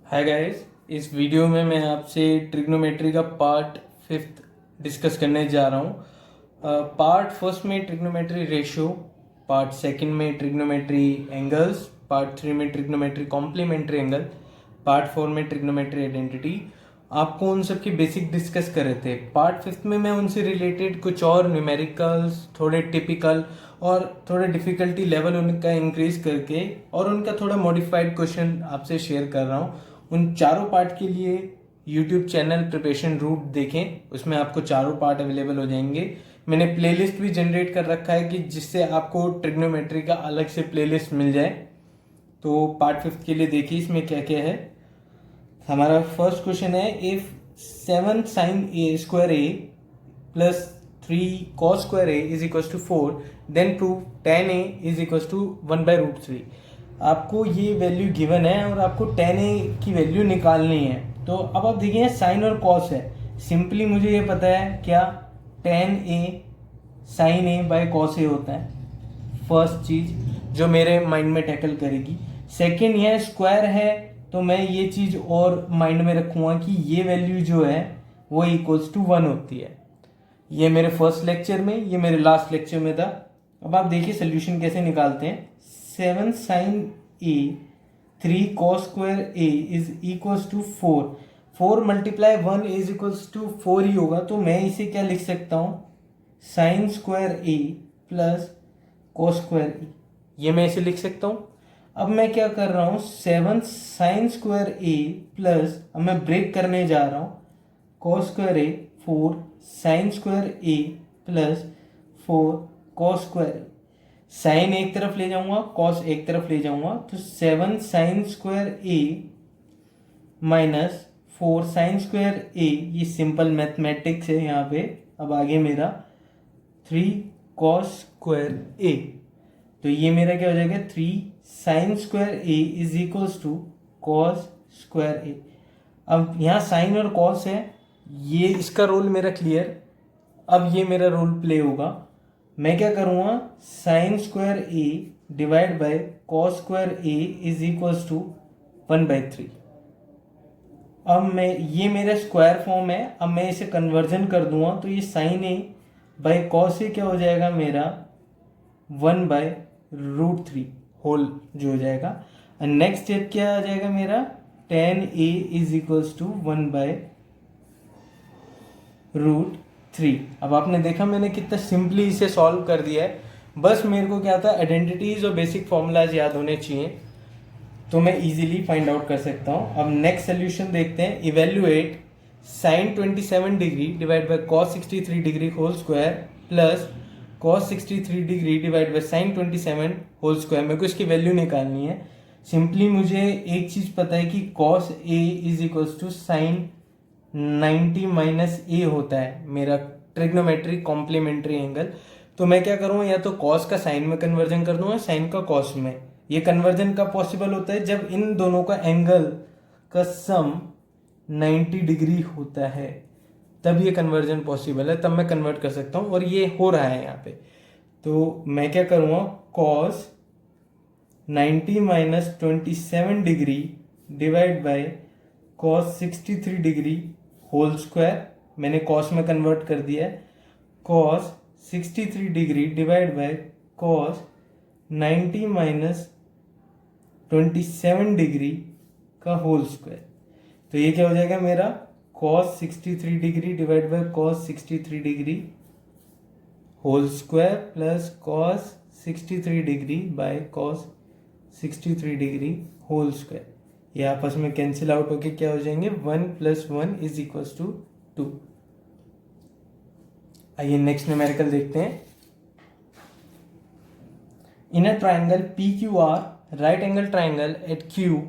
Hi guys, इस video में मैं आपसे ट्रिग्नोमेट्री का पार्ट 5 डिस्कस करने जा रहा हूँ। पार्ट फर्स्ट में ट्रिग्नोमेट्री रेशियो, पार्ट सेकंड में ट्रिग्नोमेट्री एंगल्स, पार्ट 3 में ट्रिग्नोमेट्री कॉम्प्लीमेंट्री एंगल, पार्ट 4 में ट्रिग्नोमेट्री आइडेंटिटी। आपको उन सब की बेसिक डिस्कस कर रहे थे। पार्ट 5 में मैं उनसे रिलेटेड कुछ और न्यूमेरिकल्स, थोड़े टिपिकल और थोड़े डिफ़िकल्टी लेवल उनका इंक्रीज करके और उनका थोड़ा मॉडिफाइड क्वेश्चन आपसे शेयर कर रहा हूँ। उन चारों पार्ट के लिए यूट्यूब चैनल प्रिपरेशन रूट देखें, उसमें आपको चारों पार्ट अवेलेबल हो जाएंगे। मैंने प्लेलिस्ट भी जनरेट कर रखा है कि जिससे आपको ट्रिग्नोमेट्री का अलग से प्लेलिस्ट मिल जाए। तो पार्ट 5 के लिए देखिए इसमें क्या क्या है। हमारा फर्स्ट क्वेश्चन है, if 7 sine A square A plus 3 cos square A is equal to 4 then prove tan A is equal to 1/√3। आपको ये वैल्यू गिवन है और आपको tan ए की वैल्यू निकालनी है। तो अब आप देखिए साइन और कॉस है। सिंपली मुझे ये पता है क्या tan A sine A by cos A होता है, फर्स्ट चीज जो मेरे माइंड में टैकल करेगी। सेकेंड, यह स्क्वायर है तो मैं ये चीज और माइंड में रखूंगा कि ये वैल्यू जो है वो इक्वल्स टू 1 होती है। ये मेरे फर्स्ट लेक्चर में, ये मेरे लास्ट लेक्चर में था। अब आप देखिए सोल्यूशन कैसे निकालते हैं। 7 sine A 3 cos square A is equals to 4। 4 multiply 1 is equals to 4 ही होगा। तो मैं इसे क्या लिख सकता हूँ, साइन स्क्वायर ए प्लस कॉस स्क्वायर ए, ये मैं इसे लिख सकता हूँ। अब मैं क्या कर रहा हूँ, 7 साइन स्क्वायर ए प्लस, अब मैं ब्रेक करने जा रहा हूँ, कॉस स्क्वायर ए 4 साइन स्क्वायर ए प्लस 4 कॉस स्क्वायर। साइन एक तरफ ले जाऊंगा, कॉस एक तरफ ले जाऊंगा, तो 7 साइन स्क्वायर ए माइनस 4 साइन स्क्वायर ए, ये सिंपल मैथमेटिक्स है यहाँ पे। अब आगे मेरा 3 कॉस स्क्वायर ए, तो ये मेरा क्या हो जाएगा, 3 sine square A is equals to cos square A. अब यहाँ साइन और कॉस है, ये इसका रोल मेरा क्लियर। अब ये मेरा रोल प्ले होगा। मैं क्या करूँगा, sine square A divide by cos square A is equals to 1/3। अब मैं, ये मेरा स्क्वायर फॉर्म है, अब मैं इसे कन्वर्जन कर दूंगा तो ये साइन ए बाय कॉस ए क्या हो जाएगा मेरा 1/√3 होल जो हो जाएगा। एंड नेक्स्ट स्टेप क्या आ जाएगा मेरा, tan A is equals to 1/√3। अब आपने देखा मैंने कितना सिंपली इसे सॉल्व कर दिया है। बस मेरे को क्या था, आइडेंटिटीज और बेसिक फॉर्मूलाज याद होने चाहिए तो मैं इजीली फाइंड आउट कर सकता हूँ। अब नेक्स्ट सोल्यूशन देखते हैं। Evaluate sine 27 degree divide by cos 63 degree whole square plus cos 63 degree divide by sine 27 whole square. मेरे को इसकी वैल्यू निकालनी है। सिंपली मुझे एक चीज पता है कि cos A is equals to sine 90 minus A होता है मेरा ट्रिग्नोमेट्री कॉम्प्लीमेंट्री एंगल। तो मैं क्या करूँगा, या तो कॉस का साइन में कन्वर्जन कर दूंगा, साइन का कॉस में। ये कन्वर्जन कब पॉसिबल होता है, जब इन दोनों का एंगल का सम 90 डिग्री होता है, तब ये कन्वर्जन पॉसिबल है, तब मैं कन्वर्ट कर सकता हूँ और ये हो रहा है यहाँ पे। तो मैं क्या करूँगा, cos 90 minus 27 degree divide by cos 63 degree whole square, मैंने कॉस में कन्वर्ट कर दिया है, cos 63 degree divide by cos 90 minus 27 degree का होल स्क्वायर। तो ये क्या हो जाएगा मेरा, cos 63 degree divide by cos 63 degree whole square plus cos 63 degree by cos 63 degree whole square. ये आपस में कैंसिल आउट होके क्या हो जाएंगे, 1 + 1 इज इक्वल्स टू 2। आइए नेक्स्ट न्यूमेरिकल देखते हैं। In a triangle P Q R, right angle triangle at Q,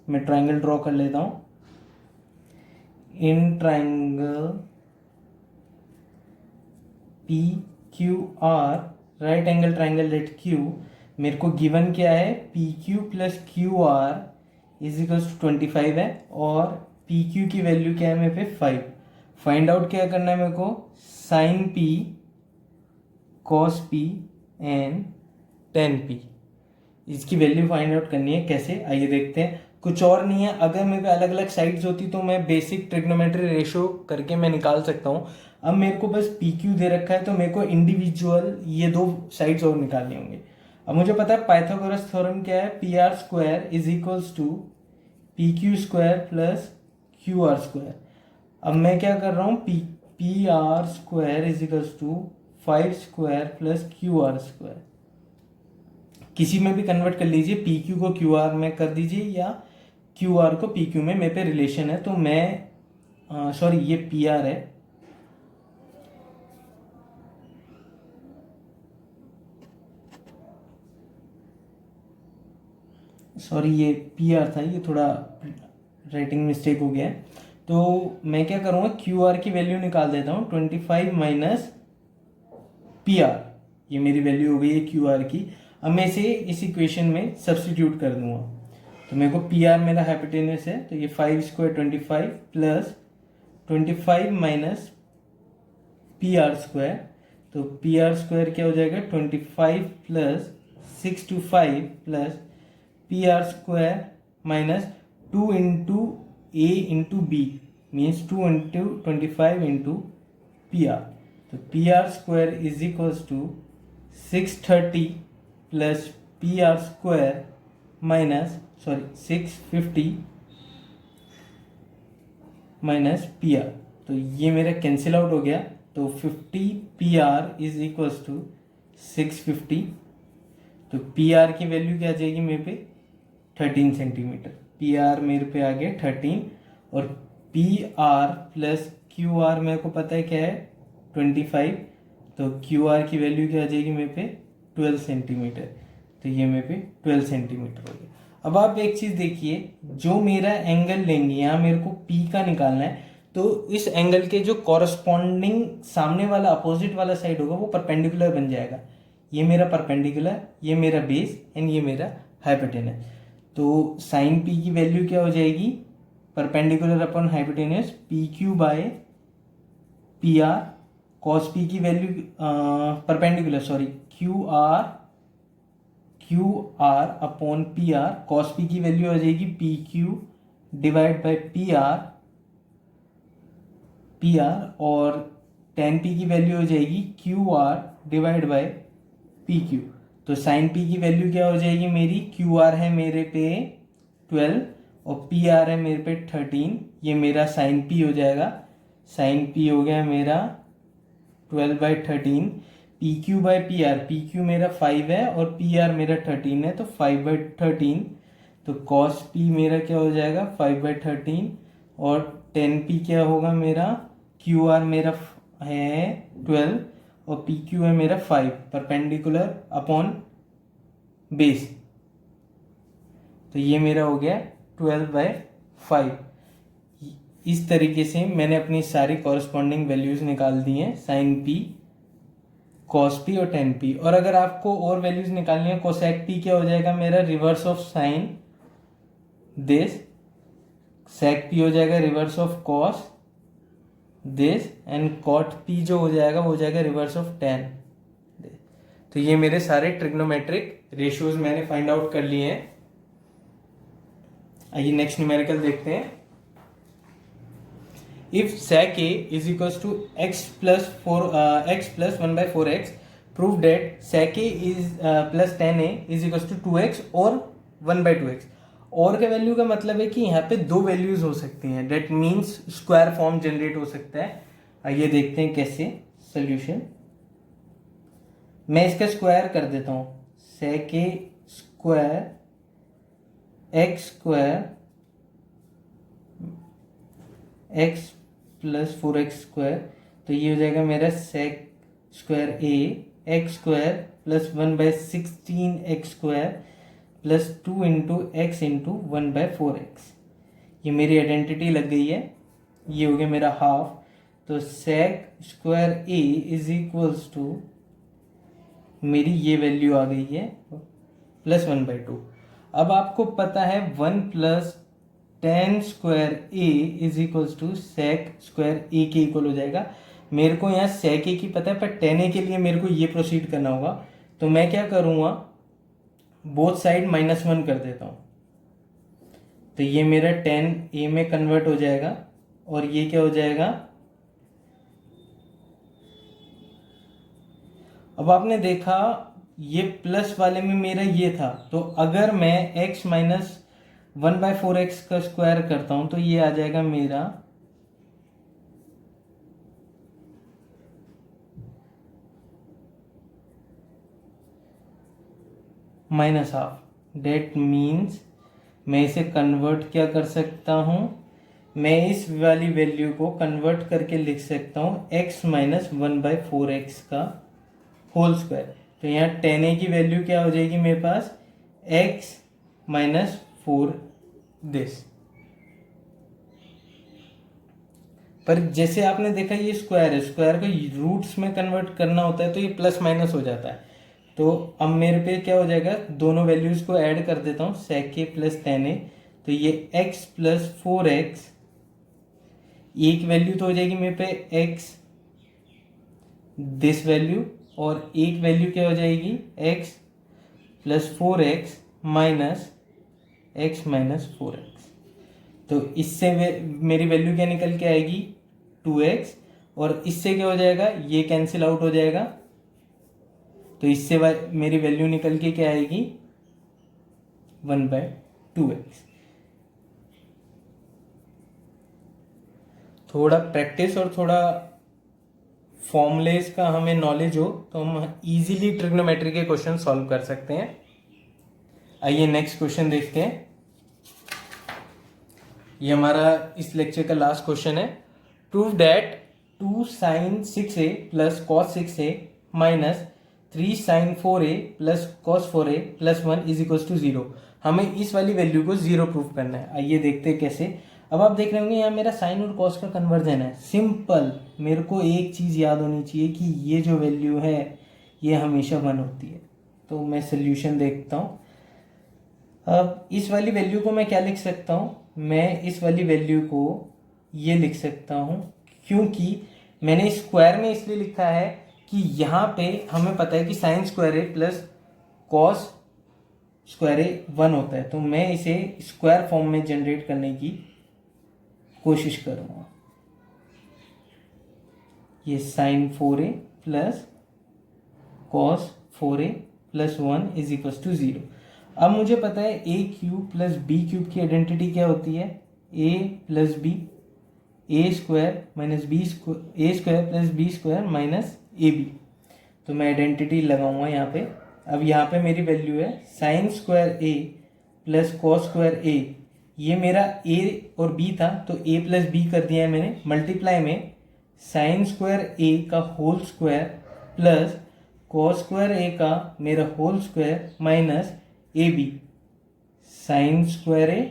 मैं ट्राइंगल ड्रॉ कर लेता हूं। In triangle P Q R, right angle triangle at Q, मेरे को गिवन क्या है, P Q plus Q R is equals to 25 है और पी क्यू की वैल्यू क्या है मेरे पे 5। फाइंड आउट क्या करना है मेरे को, sine P cos P and tan P, इसकी वैल्यू फाइंड आउट करनी है। कैसे, आइए देखते हैं। कुछ और नहीं है। अगर मेरे पे अलग अलग साइड्स होती तो मैं बेसिक ट्रिग्नोमेट्री रेशियो करके मैं निकाल सकता हूँ। अब मेरे को बस पी क्यू दे रखा है तो मेरे को इंडिविजुअल ये दो साइड्स और निकालने होंगे। अब मुझे पता है पाइथागोरस थ्योरम क्या है, P R square is equals to P Q square plus Q R square. अब मैं क्या कर रहा हूँ, P R square is equals to 5 square plus Q R square. किसी में भी कन्वर्ट कर लीजिए, पी क्यू को क्यू आर में कर दीजिए या क्यू आर को पी क्यू में। मेरे पे रिलेशन है तो मैं सॉरी ये पी आर है, सॉरी ये पी आर था, ये थोड़ा राइटिंग मिस्टेक हो गया है। तो मैं क्या करूँगा, क्यू आर की वैल्यू निकाल देता हूँ, 25 माइनस पी आर, ये मेरी वैल्यू हो गई है क्यू आर की। अब मैं इसे इस इक्वेशन में सब्सटीट्यूट कर दूंगा। तो मेरे को पी आर मेरा हाइपोटेनस है, तो ये 5 square 25 plus 25 minus P R square. तो पी आर स्क्वायर क्या हो जाएगा, 25 plus 6 to 5 plus P R square minus 2 into A into B, means 2 into 25 into P R. तो P R square is equals to 630 plus P R square minus 650 minus P R. तो ये मेरा cancel out हो गया। तो 50 P R is equals to 650। तो P are की value क्या आ जाएगी मेरे पे, 13 सेंटीमीटर। पी आर मेरे पे आ गया 13, और P R plus Q are मेरे को पता है क्या है, 25। तो क्यू आर की वैल्यू क्या आ जाएगी मेरे पे, 12 सेंटीमीटर। तो ये मेरे पे 12 सेंटीमीटर हो गया। अब आप एक चीज़ देखिए, जो मेरा एंगल लेंगे, यहाँ मेरे को पी का निकालना है, तो इस एंगल के जो कॉरस्पॉन्डिंग सामने वाला अपोजिट वाला साइड होगा वो परपेंडिकुलर बन जाएगा। ये मेरा परपेंडिकुलर, ये मेरा बेस एंड ये मेरा हाइपोटेनस। तो साइन पी की वैल्यू क्या हो जाएगी, perpendicular upon hypotenuse P Q by P R. Cos P की value perpendicular sorry Q R upon P R. Cos P की वैल्यू आ जाएगी P Q divide by P R, और टेन पी की वैल्यू हो जाएगी Q R divide by P Q. तो sine P की वैल्यू क्या हो जाएगी मेरी, क्यू आर है मेरे पे 12 और पी आर है मेरे पे 13। ये मेरा साइन पी हो जाएगा, साइन पी हो गया मेरा 12/13। P Q by P R, P Q मेरा 5 है और पी आर मेरा 13 है, तो 5/13। तो कॉस पी मेरा क्या हो जाएगा, 5/13, और 10p क्या होगा मेरा, क्यू आर मेरा है 12 और पी क्यू है मेरा 5, परपेंडिकुलर अपॉन बेस। तो ये मेरा हो गया 12/5। इस तरीके से मैंने अपनी सारी कॉरस्पॉन्डिंग वैल्यूज निकाल दी हैं, साइन पी, कॉस पी और टेन पी। और अगर आपको और वैल्यूज निकालनी है, कोसेक पी क्या हो जाएगा मेरा, reverse of sine this, sec P हो जाएगा reverse of cos this, and cot P जो हो जाएगा वो हो जाएगा रिवर्स ऑफ टेन। तो ये मेरे सारे ट्रिग्नोमेट्रिक रेशियोज मैंने फाइंड आउट कर लिए हैं। आइए नेक्स्ट न्यूमेरिकल देखते हैं। If sec a is equals to x plus 1/4x, prove that sec a is plus tan a is equals to 2x और 1/2x। और का वैल्यू का मतलब है कि यहाँ पे दो वैल्यूज हो सकती हैं, that means square form generate हो सकता है। आइए देखते हैं कैसे सोल्यूशन। मैं इसका स्क्वायर कर देता हूँ, sec a square x square x plus 4x square. तो ये हो जाएगा मेरा sec square a x square plus 1/16 x square plus 2 into x into 1/4x। ये मेरी आइडेंटिटी लग गई है, ये हो गया मेरा हाफ। तो sec square A is equals to, मेरी ये वैल्यू आ गई है प्लस 1/2। अब आपको पता है 1 plus tan square A is equals to sec square a के इक्वल हो जाएगा। मेरे को यहाँ सेक ए की पता है, पर टेन ए के लिए मेरे को ये प्रोसीड करना होगा। तो मैं क्या करूँगा, बोथ साइड -1 कर देता हूँ। तो ये मेरा 10a में कन्वर्ट हो जाएगा और ये क्या हो जाएगा, अब आपने देखा ये प्लस वाले में मेरा ये था, तो अगर मैं x माइनस 1/4x का स्क्वायर करता हूं तो ये आ जाएगा मेरा -12। डेट मीन्स मैं इसे कन्वर्ट क्या कर सकता हूं, मैं इस वाली वैल्यू को कन्वर्ट करके लिख सकता हूं x माइनस 1/4x का होल स्क्वायर। तो यहाँ 10a की वैल्यू क्या हो जाएगी मेरे पास, x माइनस 4 दिस। पर जैसे आपने देखा ये स्क्वायर है, स्क्वायर को रूट्स में कन्वर्ट करना होता है तो ये प्लस माइनस हो जाता है। तो अब मेरे पे क्या हो जाएगा, दोनों वैल्यूज को ऐड कर देता हूँ, sec a प्लस 10a, तो ये x प्लस 4x, एक वैल्यू तो हो जाएगी मेरे पे x दिस वैल्यू, और एक वैल्यू क्या हो जाएगी x plus 4x minus x minus 4x। तो इससे मेरी वैल्यू क्या निकल के आएगी 2x, और इससे क्या हो जाएगा, ये कैंसिल आउट हो जाएगा, तो इससे मेरी वैल्यू निकल के क्या आएगी 1/2x। थोड़ा प्रैक्टिस और थोड़ा फॉर्मूलेस का हमें नॉलेज हो तो हम इजीली ट्रिग्नोमेट्री के क्वेश्चन सॉल्व कर सकते हैं। आइए नेक्स्ट क्वेश्चन देखते हैं। ये हमारा इस लेक्चर का लास्ट क्वेश्चन है। Prove that 2 sin 6a plus cos 6a minus 3 sin 4a plus cos 4a plus 1 is equal to 0। हमें इस वाली वैल्यू को 0 प्रूव करना है। आइए देखते हैं कैसे। अब आप देख रहे होंगे यहाँ मेरा साइन और कॉस का कन्वर्जन है। सिंपल, मेरे को एक चीज़ याद होनी चाहिए कि ये जो वैल्यू है ये हमेशा 1 होती है। तो मैं सोल्यूशन देखता हूँ। अब इस वाली वैल्यू को मैं क्या लिख सकता हूँ, मैं इस वाली वैल्यू को ये लिख सकता हूँ, क्योंकि मैंने स्क्वायर में इसलिए लिखा है कि यहाँ पे हमें पता है कि साइन स्क्वायर ए प्लस कॉस स्क्वायर ए 1 होता है। तो मैं इसे स्क्वायर फॉर्म में जनरेट करने की कोशिश करूँगा। ये sine 4a plus cos 4a plus 1 is equal to 0। अब मुझे पता है a cube plus B cube की आइडेंटिटी क्या होती है, a plus B, A square minus B square, A square plus B square minus A B. तो मैं आइडेंटिटी लगाऊंगा यहाँ पे। अब यहाँ पे मेरी वैल्यू है साइन स्क्वायर ए प्लस कॉस स्क्वायर ए, ये मेरा a और b था तो a प्लस बी कर दिया है मैंने, मल्टीप्लाई में साइन स्क्वायर a का whole square plus cos square a का मेरा whole square minus A B sine square a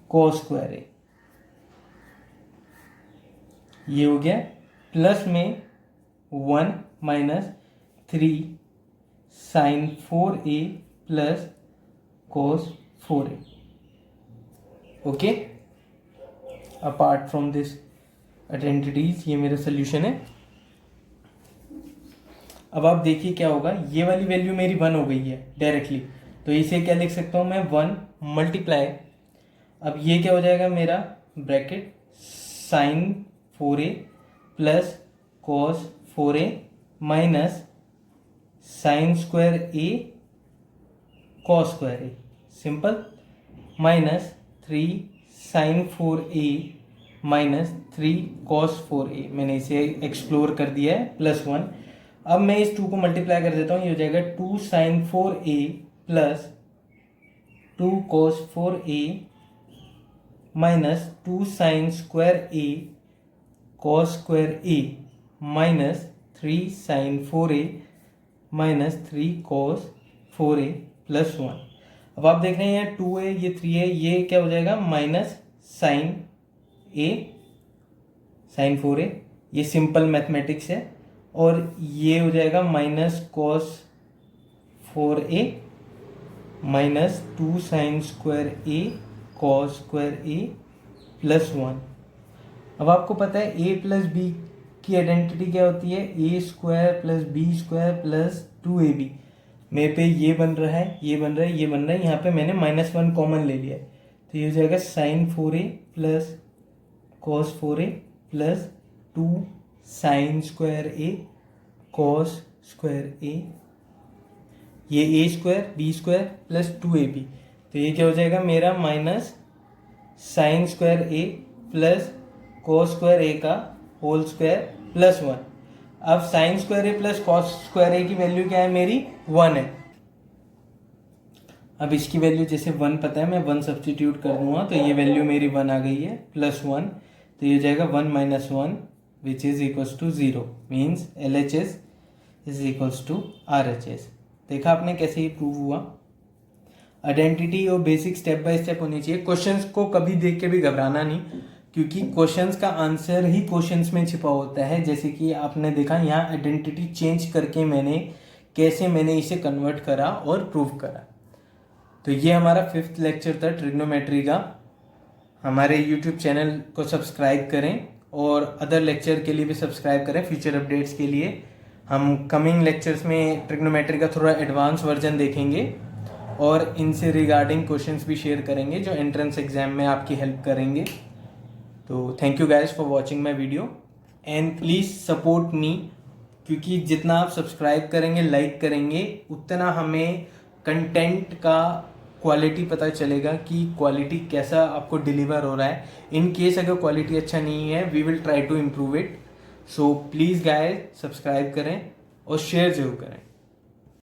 cos square a, ये हो गया। प्लस में 1 minus 3 sine 4a plus cos 4a। Okay, apart from this identities ये मेरा solution है। अब आप देखिए क्या होगा, ये वाली वैल्यू मेरी 1 हो गई है डायरेक्टली, तो इसे क्या लिख सकता हूँ मैं 1 मल्टीप्लाई, अब ये क्या हो जाएगा मेरा bracket sine 4a plus cos 4a minus sine square a cos square a, simple, minus 3 sine 4a minus 3 cos 4a, मैंने इसे एक्सप्लोर कर दिया है, प्लस 1। अब मैं इस 2 को मल्टीप्लाई कर देता हूँ, ये हो जाएगा 2 sine 4a plus 2 cos 4a minus 2 sine square a cos square a minus 3 sine 4a minus 3 cos 4a plus 1। अब आप देख रहे हैं यहाँ 2a, ये 3a, ये क्या हो जाएगा minus sign a sign 4a, ये सिंपल मैथमेटिक्स है, और ये हो जाएगा minus cos 4a minus 2 sine square a cos square a plus 1। अब आपको पता है a प्लस बी की आइडेंटिटी क्या होती है, a square plus B square plus 2ab। मेरे पे ये बन रहा है, ये बन रहा है, ये बन रहा है, यहाँ पे मैंने -1 कॉमन ले लिया है, तो ये हो जाएगा sine 4a plus cos 4a plus 2 sine square a cos square ए, ये a square b square plus 2ab, तो ये क्या हो जाएगा मेरा minus sine square A plus cos square a का होल स्क्वायर प्लस 1। अब sine square A plus cos square a की वैल्यू क्या है मेरी 1 है। अब इसकी वैल्यू जैसे 1 पता है, मैं 1 सब्सटीट्यूट कर दूंगा तो ये वैल्यू मेरी 1 आ गई है प्लस 1, तो ये हो जाएगा 1 minus 1 which is equals to 0, means LHS is equals to RHS। देखा आपने कैसे ही प्रूव हुआ। आइडेंटिटी और बेसिक स्टेप बाय स्टेप होनी चाहिए। क्वेश्चंस को कभी देख के भी घबराना नहीं, क्योंकि क्वेश्चंस का आंसर ही क्वेश्चंस में छिपा होता है। जैसे कि आपने देखा यहाँ आइडेंटिटी चेंज करके मैंने इसे कन्वर्ट करा और प्रूव करा। तो ये हमारा 5th लेक्चर था ट्रिग्नोमेट्री का। हमारे यूट्यूब चैनल को सब्सक्राइब करें और अदर लेक्चर के लिए भी सब्सक्राइब करें फ्यूचर अपडेट्स के लिए। हम कमिंग लेक्चर्स में ट्रिग्नोमेट्री का थोड़ा एडवांस वर्जन देखेंगे और इनसे रिगार्डिंग क्वेश्चंस भी शेयर करेंगे जो एंट्रेंस एग्जाम में आपकी हेल्प करेंगे। तो thank you guys for watching my video and please support me, क्योंकि जितना आप सब्सक्राइब करेंगे लाइक करेंगे उतना हमें कंटेंट का क्वालिटी पता चलेगा कि क्वालिटी कैसा आपको डिलीवर हो रहा है। इन केस अगर क्वालिटी अच्छा नहीं है we will try to improve it. So please guys subscribe करें और शेयर जरूर करें।